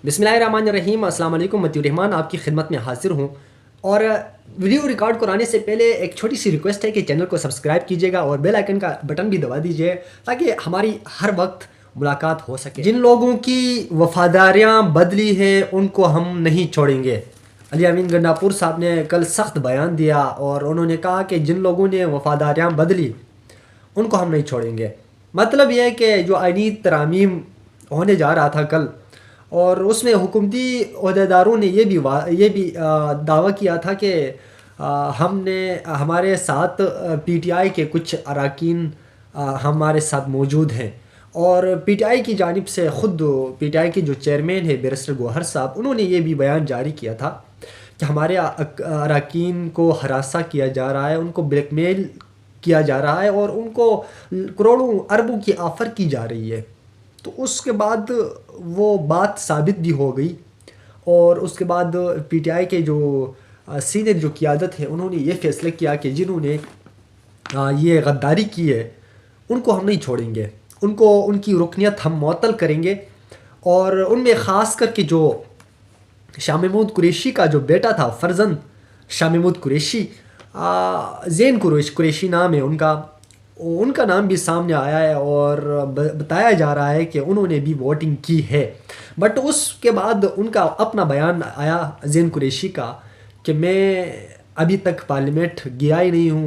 بسم اللہ الرحمن الرحیم۔ السلام علیکم، متی الرحمان آپ کی خدمت میں حاضر ہوں، اور ویڈیو ریکارڈ کرانے سے پہلے ایک چھوٹی سی ریکویسٹ ہے کہ چینل کو سبسکرائب کیجیے گا اور بیل آئیکن کا بٹن بھی دبا دیجیے تاکہ ہماری ہر وقت ملاقات ہو سکے۔ جن لوگوں کی وفاداریاں بدلی ہیں ان کو ہم نہیں چھوڑیں گے۔ علی امین گنڈاپور صاحب نے کل سخت بیان دیا اور انہوں نے کہا کہ جن لوگوں نے وفاداریاں بدلی ان کو ہم نہیں چھوڑیں گے۔ مطلب یہ ہے کہ جو آئینی ترامیم ہونے جا رہا تھا کل، اور اس میں حکومتی عہدیداروں نے یہ بھی دعویٰ کیا تھا کہ ہمارے ساتھ پی ٹی آئی کے کچھ اراکین ہمارے ساتھ موجود ہیں، اور پی ٹی آئی کی جانب سے خود پی ٹی آئی کے جو چیئرمین ہے بیرسٹر گوہر صاحب، انہوں نے یہ بھی بیان جاری کیا تھا کہ ہمارے اراکین کو ہراساں کیا جا رہا ہے، ان کو بلیک میل کیا جا رہا ہے اور ان کو کروڑوں اربوں کی آفر کی جا رہی ہے۔ تو اس کے بعد وہ بات ثابت بھی ہو گئی، اور اس کے بعد پی ٹی آئی کے جو سینئر جو قیادت ہے انہوں نے یہ فیصلہ کیا کہ جنہوں نے یہ غداری کی ہے ان کو ہم نہیں چھوڑیں گے، ان کی رکنیت ہم معطل کریں گے۔ اور ان میں خاص کر کے جو شاہ محمود قریشی کا جو بیٹا تھا، فرزند شاہ محمود قریشی، زین قریشی نام ہے ان کا نام بھی سامنے آیا ہے، اور بتایا جا رہا ہے کہ انہوں نے بھی ووٹنگ کی ہے۔ بٹ اس کے بعد ان کا اپنا بیان آیا زین قریشی کا کہ میں ابھی تک پارلیمنٹ گیا ہی نہیں ہوں،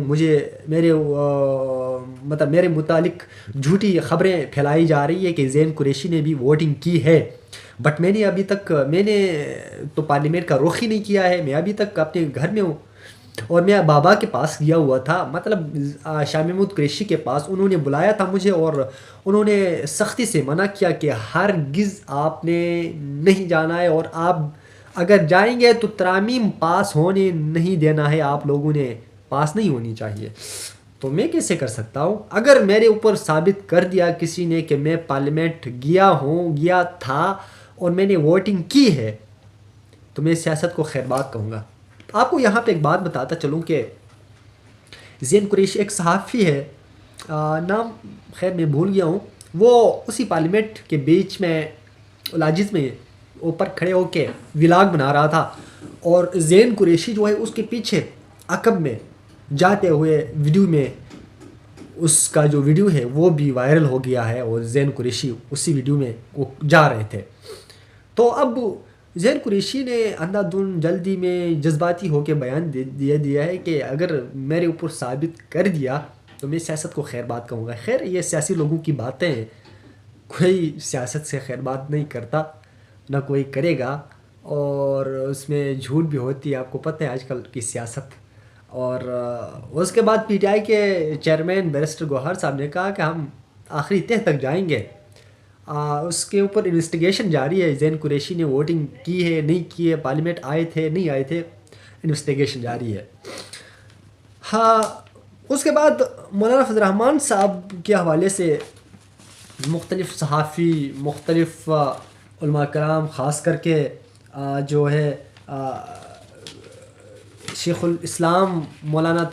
میرے متعلق جھوٹی خبریں پھیلائی جا رہی ہے کہ زین قریشی نے بھی ووٹنگ کی ہے، بٹ میں نے تو پارلیمنٹ کا رخ ہی نہیں کیا ہے، میں ابھی تک اپنے گھر میں ہوں، اور میں بابا کے پاس گیا ہوا تھا، مطلب شاہ محمود قریشی کے پاس انہوں نے بلایا تھا مجھے، اور انہوں نے سختی سے منع کیا کہ ہرگز آپ نے نہیں جانا ہے، اور آپ اگر جائیں گے تو ترامیم پاس ہونے نہیں دینا ہے، آپ لوگوں نے پاس نہیں ہونی چاہیے۔ تو میں کیسے کر سکتا ہوں؟ اگر میرے اوپر ثابت کر دیا کسی نے کہ میں پارلیمنٹ گیا تھا اور میں نے ووٹنگ کی ہے، تو میں سیاست کو خیر بات کہوں گا۔ آپ کو یہاں پہ ایک بات بتاتا چلوں کہ زین قریشی ایک صحافی ہے، نام خیر میں بھول گیا ہوں، وہ اسی پارلیمنٹ کے بیچ میں لاجز میں اوپر کھڑے ہو کے ولاگ بنا رہا تھا، اور زین قریشی جو ہے اس کے پیچھے عقب میں جاتے ہوئے ویڈیو میں، اس کا جو ویڈیو ہے وہ بھی وائرل ہو گیا ہے، اور زین قریشی اسی ویڈیو میں وہ جا رہے تھے۔ تو اب زین قریشی نے اندھا دھند جلدی میں جذباتی ہو کے بیان دیا ہے کہ اگر میرے اوپر ثابت کر دیا تو میں سیاست کو خیر بات کہوں گا۔ خیر یہ سیاسی لوگوں کی باتیں ہیں، کوئی سیاست سے خیر بات نہیں کرتا، نہ کوئی کرے گا، اور اس میں جھوٹ بھی ہوتی ہے، آپ کو پتہ ہے آج کل کی سیاست۔ اور اس کے بعد پی ٹی آئی کے چیئرمین بیرسٹر گوہر صاحب نے کہا کہ ہم آخری تہ تک جائیں گے، اس کے اوپر انویسٹیگیشن جاری ہے، زین قریشی نے ووٹنگ کی ہے نہیں کی ہے، پارلیمنٹ آئے تھے نہیں آئے تھے، انویسٹیگیشن جاری ہے۔ ہاں، اس کے بعد مولانا فضل الرحمان صاحب کے حوالے سے مختلف صحافی، مختلف علماء کرام، خاص کر کے جو ہے شیخ الاسلام مولانا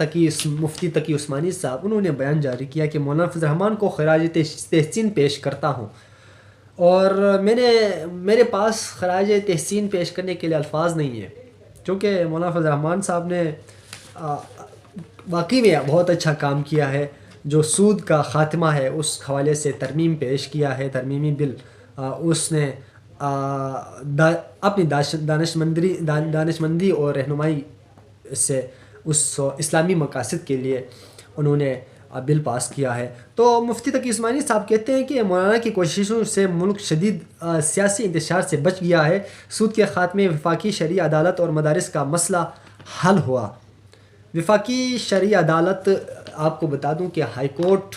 مفتی تقی عثمانی صاحب، انہوں نے بیان جاری کیا کہ مولانا فضل الرحمان کو خراج تحسین پیش کرتا ہوں، اور میرے پاس خراج تحسین پیش کرنے کے لیے الفاظ نہیں ہیں، کیونکہ مولانا فضل الرحمان صاحب نے واقعی میں بہت اچھا کام کیا ہے۔ جو سود کا خاتمہ ہے اس حوالے سے ترمیم پیش کیا ہے، ترمیمی بل، اس نے اپنی دانشمندی اور رہنمائی سے اس اسلامی مقاصد کے لیے انہوں نے بل پاس کیا ہے۔ تو مفتی تقی عثمانی صاحب کہتے ہیں کہ مولانا کی کوششوں سے ملک شدید سیاسی انتشار سے بچ گیا ہے، سود کے خاتمے، وفاقی شرعی عدالت اور مدارس کا مسئلہ حل ہوا۔ وفاقی شرعی عدالت، آپ کو بتا دوں کہ ہائی کورٹ،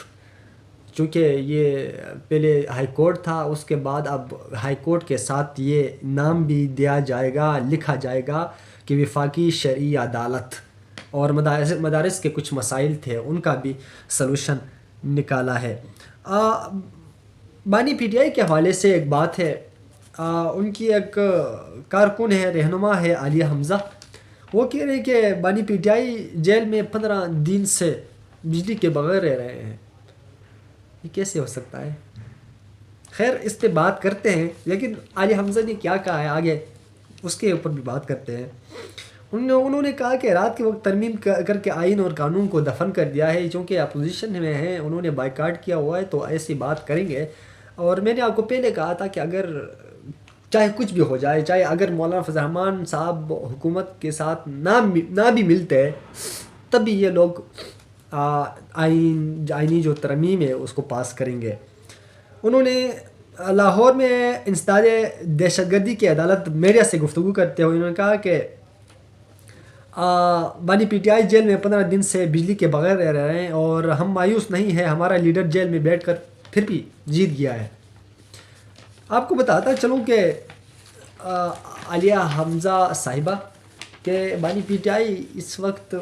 چونکہ یہ پہلے ہائی کورٹ تھا، اس کے بعد اب ہائی کورٹ کے ساتھ یہ نام بھی دیا جائے گا، لکھا جائے گا کہ وفاقی شرعی عدالت، اور مدارس کے کچھ مسائل تھے ان کا بھی سلوشن نکالا ہے۔ بانی پی ٹی آئی کے حوالے سے ایک بات ہے، ان کی ایک کارکن ہے، رہنما ہے، عالیہ حمزہ، وہ کہہ رہے ہیں کہ بانی پی ٹی آئی جیل میں 15 دن سے بجلی کے بغیر رہ رہے ہیں، یہ کیسے ہو سکتا ہے؟ خیر اس پہ بات کرتے ہیں، لیکن علی حمزہ نے کیا کہا ہے آگے اس کے اوپر بھی بات کرتے ہیں۔ انہوں نے کہا کہ رات کے وقت ترمیم کر کے آئین اور قانون کو دفن کر دیا ہے، چونکہ اپوزیشن میں ہیں، انہوں نے بائیکاٹ کیا ہوا ہے تو ایسی بات کریں گے۔ اور میں نے آپ کو پہلے کہا تھا کہ اگر چاہے کچھ بھی ہو جائے، چاہے اگر مولانا فضل الرحمان صاحب حکومت کے ساتھ نہ بھی ملتے، تب بھی یہ لوگ آئینی جو ترمیم ہے اس کو پاس کریں گے۔ انہوں نے لاہور میں انسداد دہشت گردی کی عدالت میڈیا سے گفتگو کرتے ہوئے انہوں نے کہا کہ بانی پی ٹی آئی جیل میں 15 دن سے بجلی کے بغیر رہ رہے ہیں اور ہم مایوس نہیں ہیں، ہمارا لیڈر جیل میں بیٹھ کر پھر بھی جیت گیا ہے۔ آپ کو بتاتا چلوں کہ عالیہ حمزہ صاحبہ کہ بانی پی ٹی آئی اس وقت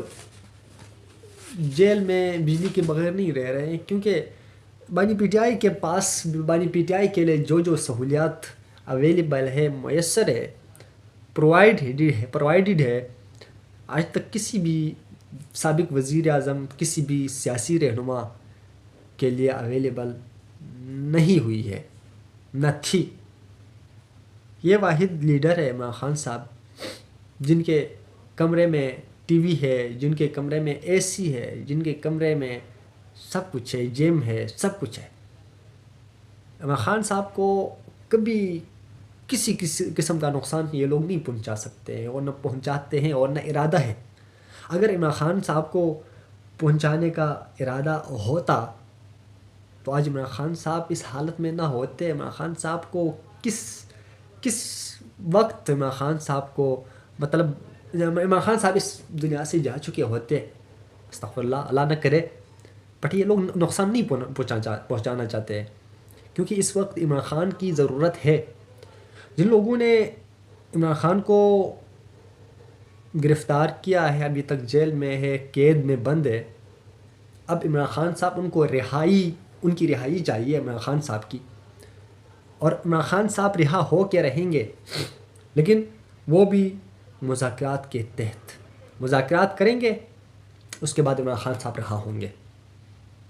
جیل میں بجلی کے بغیر نہیں رہ رہے ہیں، کیونکہ بانی پی ٹی آئی کے پاس بانی پی ٹی آئی کے لیے جو سہولیات اویلیبل ہے، میسر ہے، پرووائڈڈ ہے، آج تک کسی بھی سابق وزیر اعظم، کسی بھی سیاسی رہنما کے لیے اویلیبل نہیں ہوئی ہے، نہ تھی۔ یہ واحد لیڈر ہے عمران خان صاحب، جن کے کمرے میں ٹی وی ہے، جن کے کمرے میں اے سی ہے، جن کے کمرے میں سب کچھ ہے، جیم ہے، سب کچھ ہے۔ عمران خان صاحب کو کبھی کسی قسم کا نقصان یہ لوگ نہیں پہنچا سکتے ہیں، اور نہ پہنچاتے ہیں اور نہ ارادہ ہے۔ اگر عمران خان صاحب کو پہنچانے کا ارادہ ہوتا تو آج عمران خان صاحب اس حالت میں نہ ہوتے۔ عمران خان صاحب کو کس وقت عمران خان صاحب کو مطلب عمران خان صاحب اس دنیا سے جا چکے ہوتے، استغفر اللہ نہ کرے، بٹ یہ لوگ نقصان نہیں پہنچانا چاہتے ہیں، کیونکہ اس وقت عمران خان کی ضرورت ہے۔ جن لوگوں نے عمران خان کو گرفتار کیا ہے، ابھی تک جیل میں ہے، قید میں بند ہے، اب عمران خان صاحب ان کی رہائی چاہیے عمران خان صاحب کی، اور عمران خان صاحب رہا ہو کے رہیں گے، لیکن وہ بھی مذاکرات کے تحت مذاکرات کریں گے، اس کے بعد عمران خان صاحب رہا ہوں گے۔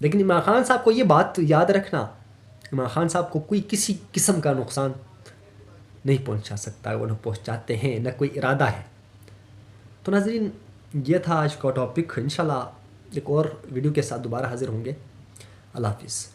لیکن عمران خان صاحب کو یہ بات یاد رکھنا، عمران خان صاحب کو کوئی کسی قسم کا نقصان نہیں پہنچا سکتا، وہ نہ پہنچاتے ہیں، نہ کوئی ارادہ ہے۔ تو ناظرین، یہ تھا آج کا ٹاپک۔ انشاءاللہ ایک اور ویڈیو کے ساتھ دوبارہ حاضر ہوں گے۔ اللہ حافظ۔